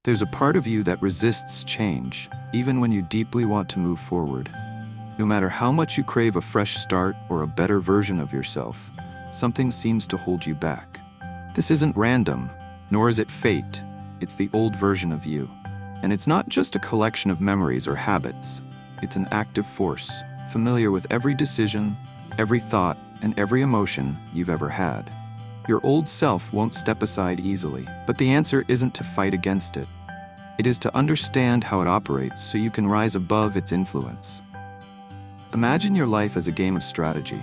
There's a part of you that resists change, even when you deeply want to move forward. No matter how much you crave a fresh start or a better version of yourself, something seems to hold you back. This isn't random, nor is it fate. It's the old version of you. And it's not just a collection of memories or habits. It's an active force, familiar with every decision, every thought, and every emotion you've ever had. Your old self won't step aside easily, but the answer isn't to fight against it. It is to understand how it operates so you can rise above its influence. Imagine your life as a game of strategy.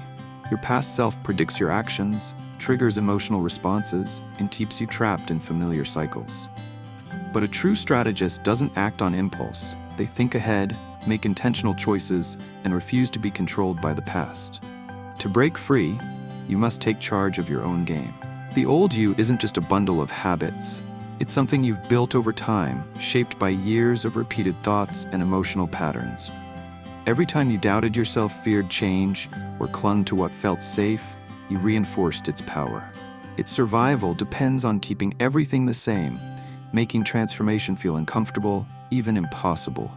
Your past self predicts your actions, triggers emotional responses, and keeps you trapped in familiar cycles. But a true strategist doesn't act on impulse. They think ahead, make intentional choices, and refuse to be controlled by the past. To break free, you must take charge of your own game. The old you isn't just a bundle of habits. It's something you've built over time, shaped by years of repeated thoughts and emotional patterns. Every time you doubted yourself, feared change, or clung to what felt safe, you reinforced its power. Its survival depends on keeping everything the same, making transformation feel uncomfortable, even impossible.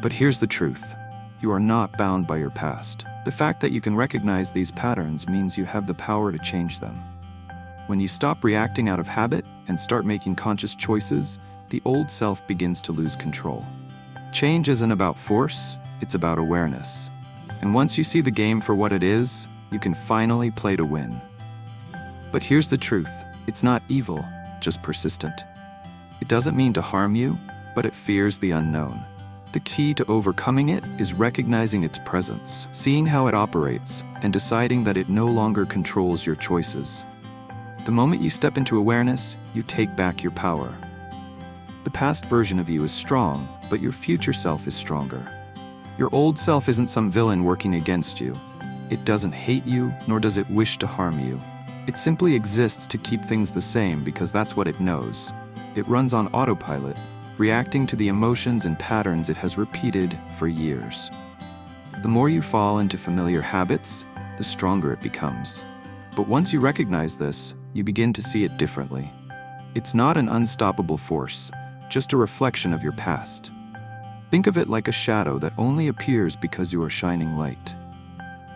But here's the truth. You are not bound by your past. The fact that you can recognize these patterns means you have the power to change them. When you stop reacting out of habit and start making conscious choices, the old self begins to lose control. Change isn't about force, it's about awareness. And once you see the game for what it is, you can finally play to win. But here's the truth. It's not evil, just persistent. It doesn't mean to harm you, but it fears the unknown. The key to overcoming it is recognizing its presence, seeing how it operates, and deciding that it no longer controls your choices. The moment you step into awareness, you take back your power. The past version of you is strong, but your future self is stronger. Your old self isn't some villain working against you. It doesn't hate you, nor does it wish to harm you. It simply exists to keep things the same because that's what it knows. It runs on autopilot, reacting to the emotions and patterns it has repeated for years. The more you fall into familiar habits, the stronger it becomes. But once you recognize this, you begin to see it differently. It's not an unstoppable force, just a reflection of your past. Think of it like a shadow that only appears because you are shining light.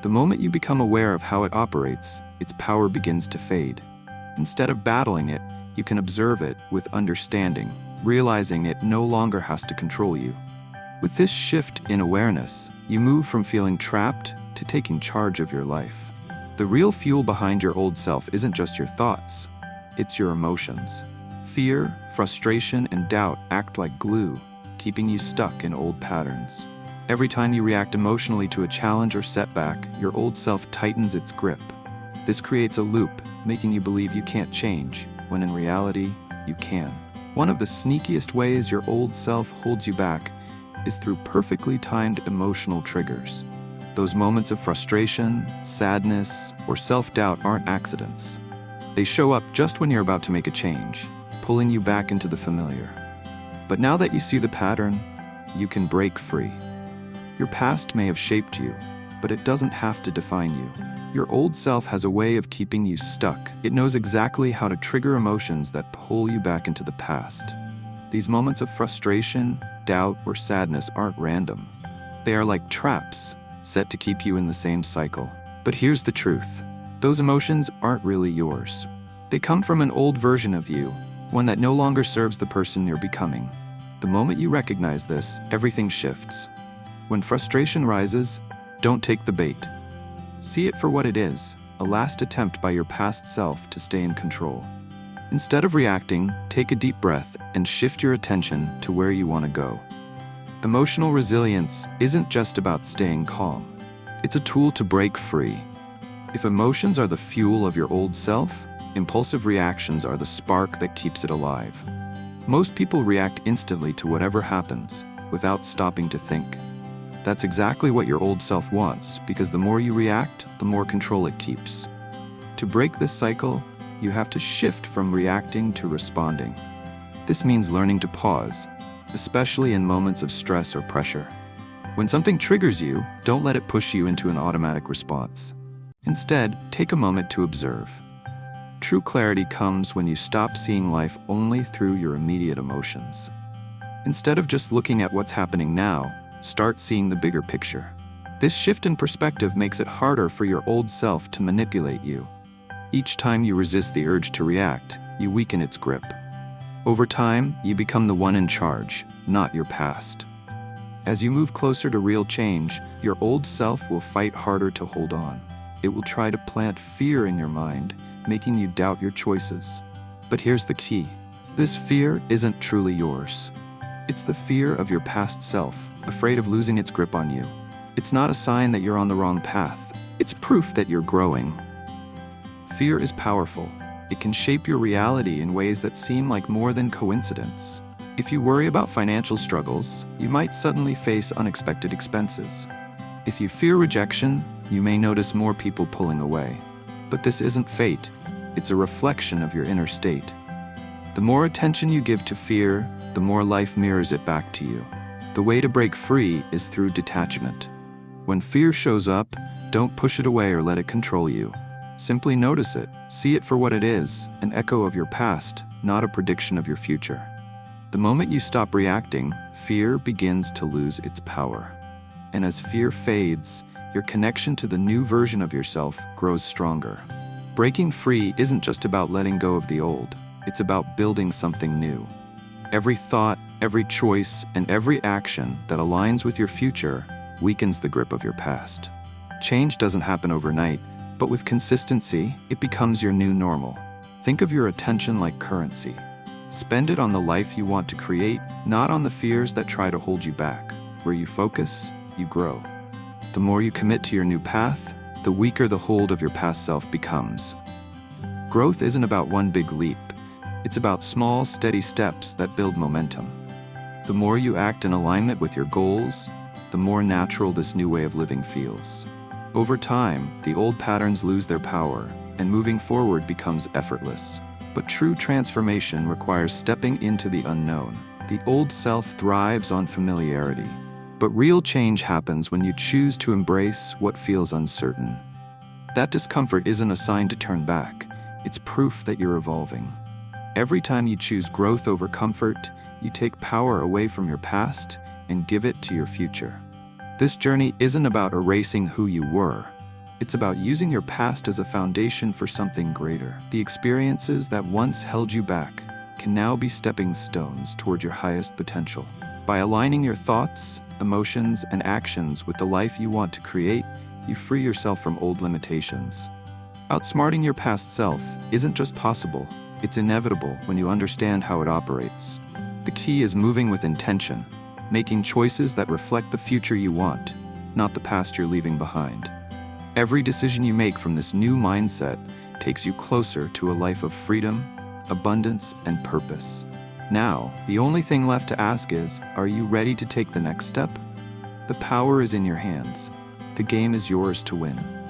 The moment you become aware of how it operates, its power begins to fade. Instead of battling it, you can observe it with understanding, realizing it no longer has to control you. With this shift in awareness, you move from feeling trapped to taking charge of your life. The real fuel behind your old self isn't just your thoughts, it's your emotions. Fear, frustration, and doubt act like glue, keeping you stuck in old patterns. Every time you react emotionally to a challenge or setback, your old self tightens its grip. This creates a loop, making you believe you can't change, when in reality, you can. One of the sneakiest ways your old self holds you back is through perfectly timed emotional triggers. Those moments of frustration, sadness, or self-doubt aren't accidents. They show up just when you're about to make a change, pulling you back into the familiar. But now that you see the pattern, you can break free. Your past may have shaped you, but it doesn't have to define you. Your old self has a way of keeping you stuck. It knows exactly how to trigger emotions that pull you back into the past. These moments of frustration, doubt, or sadness aren't random. They are like traps, set to keep you in the same cycle. But here's the truth. Those emotions aren't really yours. They come from an old version of you, one that no longer serves the person you're becoming. The moment you recognize this, everything shifts. When frustration rises, don't take the bait. See it for what it is, a last attempt by your past self to stay in control. Instead of reacting, take a deep breath and shift your attention to where you want to go. Emotional resilience isn't just about staying calm. It's a tool to break free. If emotions are the fuel of your old self, impulsive reactions are the spark that keeps it alive. Most people react instantly to whatever happens, without stopping to think. That's exactly what your old self wants, because the more you react, the more control it keeps. To break this cycle, you have to shift from reacting to responding. This means learning to pause, especially in moments of stress or pressure. When something triggers you, don't let it push you into an automatic response. Instead, take a moment to observe. True clarity comes when you stop seeing life only through your immediate emotions. Instead of just looking at what's happening now, start seeing the bigger picture. This shift in perspective makes it harder for your old self to manipulate you. Each time you resist the urge to react, you weaken its grip. Over time, you become the one in charge, not your past. As you move closer to real change, your old self will fight harder to hold on. It will try to plant fear in your mind, making you doubt your choices. But here's the key. This fear isn't truly yours. It's the fear of your past self, afraid of losing its grip on you. It's not a sign that you're on the wrong path. It's proof that you're growing. Fear is powerful. It can shape your reality in ways that seem like more than coincidence. If you worry about financial struggles, you might suddenly face unexpected expenses. If you fear rejection, you may notice more people pulling away. But this isn't fate. It's a reflection of your inner state. The more attention you give to fear, the more life mirrors it back to you. The way to break free is through detachment. When fear shows up, don't push it away or let it control you. Simply notice it, see it for what it is, an echo of your past, not a prediction of your future. The moment you stop reacting, fear begins to lose its power. And as fear fades, your connection to the new version of yourself grows stronger. Breaking free isn't just about letting go of the old, it's about building something new. Every thought, every choice, and every action that aligns with your future weakens the grip of your past. Change doesn't happen overnight, but with consistency, it becomes your new normal. Think of your attention like currency. Spend it on the life you want to create, not on the fears that try to hold you back. Where you focus, you grow. The more you commit to your new path, the weaker the hold of your past self becomes. Growth isn't about one big leap. It's about small, steady steps that build momentum. The more you act in alignment with your goals, the more natural this new way of living feels. Over time, the old patterns lose their power, and moving forward becomes effortless. But true transformation requires stepping into the unknown. The old self thrives on familiarity. But real change happens when you choose to embrace what feels uncertain. That discomfort isn't a sign to turn back. It's proof that you're evolving. Every time you choose growth over comfort, you take power away from your past and give it to your future. This journey isn't about erasing who you were. It's about using your past as a foundation for something greater. The experiences that once held you back can now be stepping stones toward your highest potential. By aligning your thoughts, emotions, and actions with the life you want to create, you free yourself from old limitations. Outsmarting your past self isn't just possible, it's inevitable when you understand how it operates. The key is moving with intention, making choices that reflect the future you want, not the past you're leaving behind. Every decision you make from this new mindset takes you closer to a life of freedom, abundance, and purpose. Now, the only thing left to ask is, are you ready to take the next step? The power is in your hands. The game is yours to win.